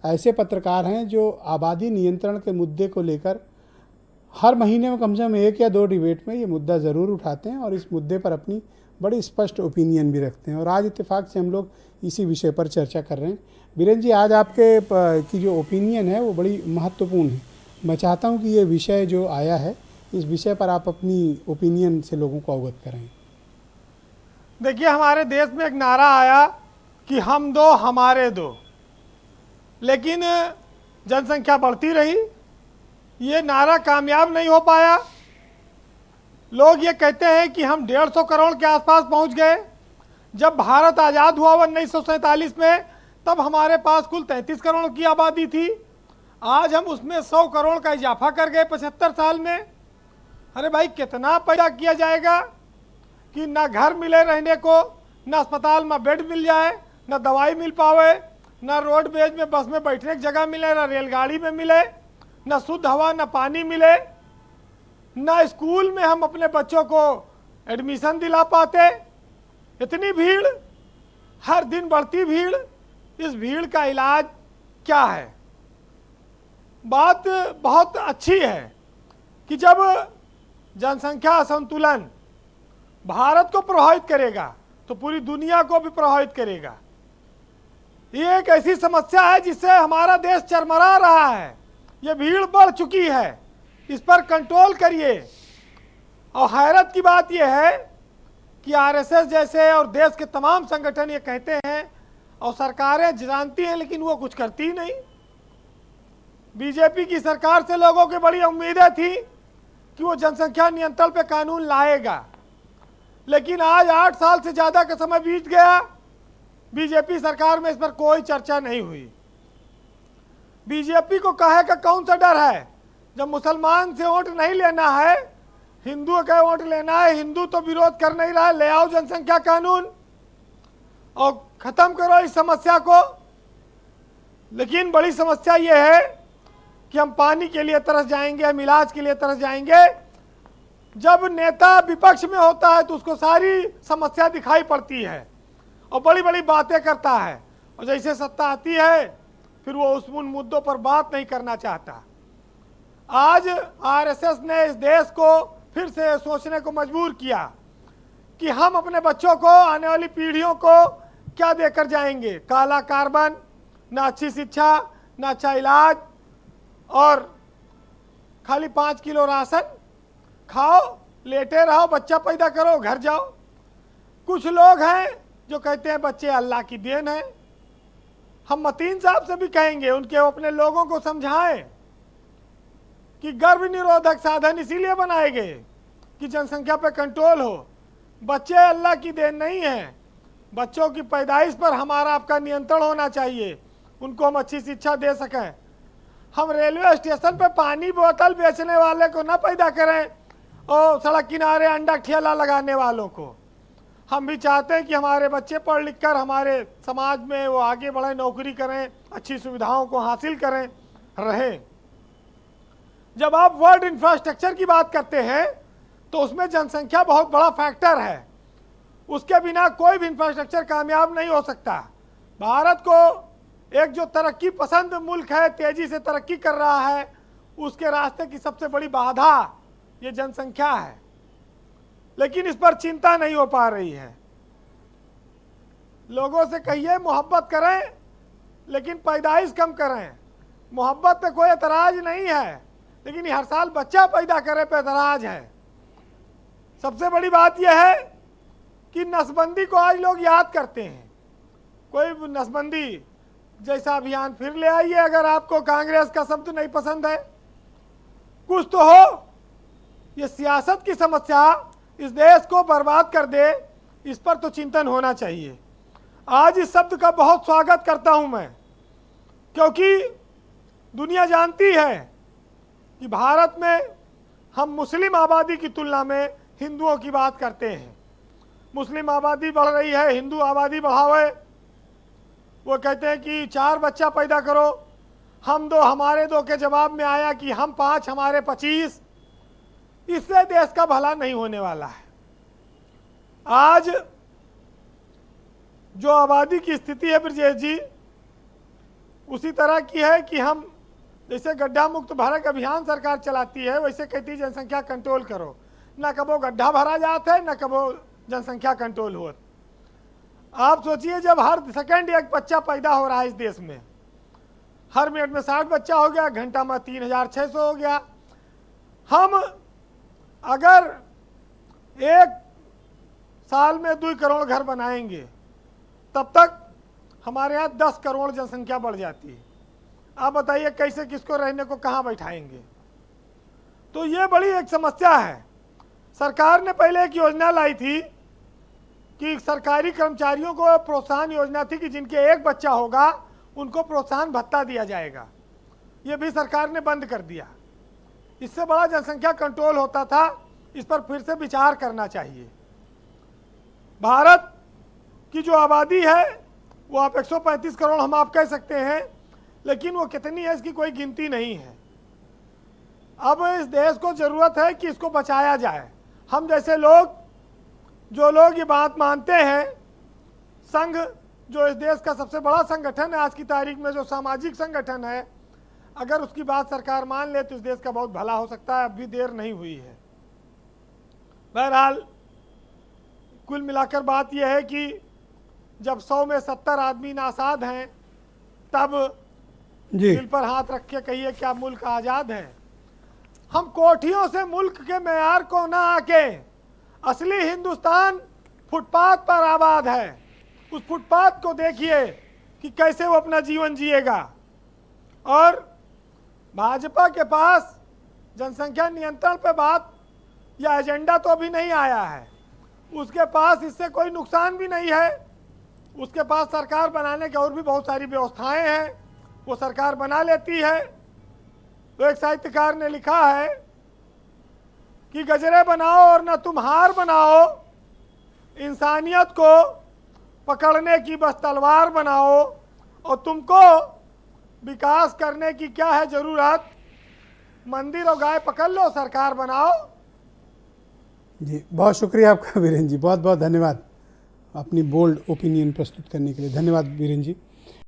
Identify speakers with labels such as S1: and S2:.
S1: ऐसे पत्रकार हैं जो आबादी नियंत्रण के मुद्दे को लेकर हर महीने में कम से कम 1 या 2 डिबेट में ये मुद्दा ज़रूर उठाते हैं और इस मुद्दे पर अपनी बड़ी स्पष्ट ओपिनियन भी रखते हैं। और आज इत्तेफाक से हम लोग इसी विषय पर चर्चा कर रहे हैं। बीरेन जी, आज आपके की जो ओपिनियन है वो बड़ी महत्वपूर्ण है। मैं चाहता हूं कि ये विषय जो आया है, इस विषय पर आप अपनी ओपिनियन से लोगों को अवगत करें।
S2: देखिए, हमारे देश में एक नारा आया कि हम दो हमारे दो, लेकिन जनसंख्या बढ़ती रही, ये नारा कामयाब नहीं हो पाया। लोग ये कहते हैं कि हम 150 करोड़ के आसपास पहुंच गए। जब भारत आज़ाद हुआ 1947 में, तब हमारे पास कुल 33 करोड़ की आबादी थी। आज हम उसमें 100 करोड़ का इजाफा कर गए 75 साल में। अरे भाई, कितना पैदा किया जाएगा कि ना घर मिले रहने को, ना अस्पताल में बेड मिल जाए, ना दवाई मिल पावे, ना रोडवेज में बस में बैठने की जगह मिले, ना रेलगाड़ी में मिले, ना शुद्ध हवा, ना पानी मिले, ना स्कूल में हम अपने बच्चों को एडमिशन दिला पाते। इतनी भीड़, हर दिन बढ़ती भीड़, इस भीड़ का इलाज क्या है? बात बहुत अच्छी है कि जब जनसंख्या असंतुलन भारत को प्रभावित करेगा तो पूरी दुनिया को भी प्रभावित करेगा। ये एक ऐसी समस्या है जिससे हमारा देश चरमरा रहा है। ये भीड़ बढ़ चुकी है, इस पर कंट्रोल करिए। और हैरत की बात यह है कि आरएसएस जैसे और देश के तमाम संगठन ये कहते हैं और सरकारें जानती हैं, लेकिन वो कुछ करती नहीं। बीजेपी की सरकार से लोगों की बड़ी उम्मीदें थी कि वो जनसंख्या नियंत्रण पे कानून लाएगा, लेकिन आज 8 साल से ज़्यादा का समय बीत गया, बीजेपी सरकार में इस पर कोई चर्चा नहीं हुई। बीजेपी को कहे का कौन सा डर है? जब मुसलमान से वोट नहीं लेना है, हिंदू का वोट लेना है, हिंदू तो विरोध कर नहीं रहा है, ले आओ जनसंख्या कानून और खत्म करो इस समस्या को। लेकिन बड़ी समस्या यह है कि हम पानी के लिए तरस जाएंगे, हम इलाज के लिए तरस जाएंगे। जब नेता विपक्ष में होता है तो उसको सारी समस्या दिखाई पड़ती है और बड़ी बड़ी बातें करता है, और जैसे सत्ता आती है फिर वो उन मुद्दों पर बात नहीं करना चाहता। आज आरएसएस ने इस देश को फिर से सोचने को मजबूर किया कि हम अपने बच्चों को, आने वाली पीढ़ियों को क्या देकर जाएंगे। काला कार्बन, ना अच्छी शिक्षा, ना अच्छा इलाज, और खाली 5 किलो राशन खाओ, लेटे रहो, बच्चा पैदा करो, घर जाओ। कुछ लोग हैं जो कहते हैं बच्चे अल्लाह की देन है। हम मतीन साहब से भी कहेंगे, उनके अपने लोगों को समझाएं कि गर्भ निरोधक साधन इसीलिए बनाए गए कि जनसंख्या पर कंट्रोल हो। बच्चे अल्लाह की देन नहीं है। बच्चों की पैदाइश पर हमारा आपका नियंत्रण होना चाहिए, उनको हम अच्छी शिक्षा दे सकें। हम रेलवे स्टेशन पर पानी बोतल बेचने वाले को ना पैदा करें और सड़क किनारे अंडा ठेला लगाने वालों को। हम भी चाहते हैं कि हमारे बच्चे पढ़ लिख कर हमारे समाज में वो आगे बढ़ें, नौकरी करें, अच्छी सुविधाओं को हासिल करें, रहें। जब आप वर्ल्ड इंफ्रास्ट्रक्चर की बात करते हैं तो उसमें जनसंख्या बहुत बड़ा फैक्टर है। उसके बिना कोई भी इंफ्रास्ट्रक्चर कामयाब नहीं हो सकता। भारत को एक जो तरक्की पसंद मुल्क है, तेजी से तरक्की कर रहा है, उसके रास्ते की सबसे बड़ी बाधा ये जनसंख्या है। लेकिन इस पर चिंता नहीं हो पा रही है। लोगों से कहिए मोहब्बत करें, लेकिन पैदाइश कम करें। मोहब्बत पे कोई एतराज नहीं है, लेकिन हर साल बच्चा पैदा करे पे एतराज है। सबसे बड़ी बात यह है कि नसबंदी को आज लोग याद करते हैं। कोई नसबंदी जैसा अभियान फिर ले आइए, अगर आपको कांग्रेस का शब्द नहीं पसंद है। कुछ तो हो। ये सियासत की समस्या इस देश को बर्बाद कर दे, इस पर तो चिंतन होना चाहिए। आज इस शब्द का बहुत स्वागत करता हूं मैं, क्योंकि दुनिया जानती है कि भारत में हम मुस्लिम आबादी की तुलना में हिंदुओं की बात करते हैं। मुस्लिम आबादी बढ़ रही है, हिंदू आबादी बढ़ावे। वो कहते हैं कि 4 बच्चा पैदा करो, हम 2 हमारे 2 के जवाब में आया कि हम 5 हमारे 25। इससे देश का भला नहीं होने वाला है। आज जो आबादी की स्थिति है ब्रजेश जी, उसी तरह की है कि हम जैसे गड्ढा मुक्त भारत अभियान सरकार चलाती है, वैसे कहती है जनसंख्या कंट्रोल करो। न कबो गड्ढा भरा जाता है, न कबो जनसंख्या कंट्रोल हो। आप सोचिए, जब हर सेकंड एक बच्चा पैदा हो रहा है इस देश में, हर मिनट में 60 बच्चा हो गया, घंटा में 3600 हो गया। हम अगर एक साल में 2 करोड़ घर बनाएंगे, तब तक हमारे यहाँ 10 करोड़ जनसंख्या बढ़ जाती है। आप बताइए कैसे, किसको रहने को कहाँ बैठाएंगे? तो ये बड़ी एक समस्या है। सरकार ने पहले एक योजना लाई थी कि सरकारी कर्मचारियों को प्रोत्साहन योजना थी कि जिनके एक बच्चा होगा उनको प्रोत्साहन भत्ता दिया जाएगा। ये भी सरकार ने बंद कर दिया। इससे बड़ा जनसंख्या कंट्रोल होता था। इस पर फिर से विचार करना चाहिए। भारत की जो आबादी है वो आप 135 करोड़ हम आप कह सकते हैं, लेकिन वो कितनी है इसकी कोई गिनती नहीं है। अब इस देश को जरूरत है कि इसको बचाया जाए। हम जैसे लोग, जो लोग ये बात मानते हैं, संघ जो इस देश का सबसे बड़ा संगठन है आज की तारीख में, जो सामाजिक संगठन है, अगर उसकी बात सरकार मान ले तो इस देश का बहुत भला हो सकता है। अब भी देर नहीं हुई है। बहरहाल कुल मिलाकर बात यह है कि जब 100 में 70 आदमी नासाद हैं, तब
S1: जी
S2: दिल पर हाथ रख के कहिए क्या मुल्क आज़ाद है? हम कोठियों से मुल्क के मेयार को ना आके, असली हिंदुस्तान फुटपाथ पर आबाद है। उस फुटपाथ को देखिए कि कैसे वो अपना जीवन जिएगा। और भाजपा के पास जनसंख्या नियंत्रण पे बात या एजेंडा तो अभी नहीं आया है। उसके पास इससे कोई नुकसान भी नहीं है। उसके पास सरकार बनाने की और भी बहुत सारी व्यवस्थाएं हैं, वो सरकार बना लेती है। तो एक साहित्यकार ने लिखा है कि गजरे बनाओ और न तुम हार बनाओ, इंसानियत को पकड़ने की बस तलवार बनाओ, और तुमको विकास करने की क्या है ज़रूरत, मंदिर और गाय पकड़ लो, सरकार बनाओ।
S1: जी, बहुत शुक्रिया आपका वीरेंद्र जी, बहुत बहुत धन्यवाद अपनी बोल्ड ओपिनियन प्रस्तुत करने के लिए। धन्यवाद वीरेंद्र जी।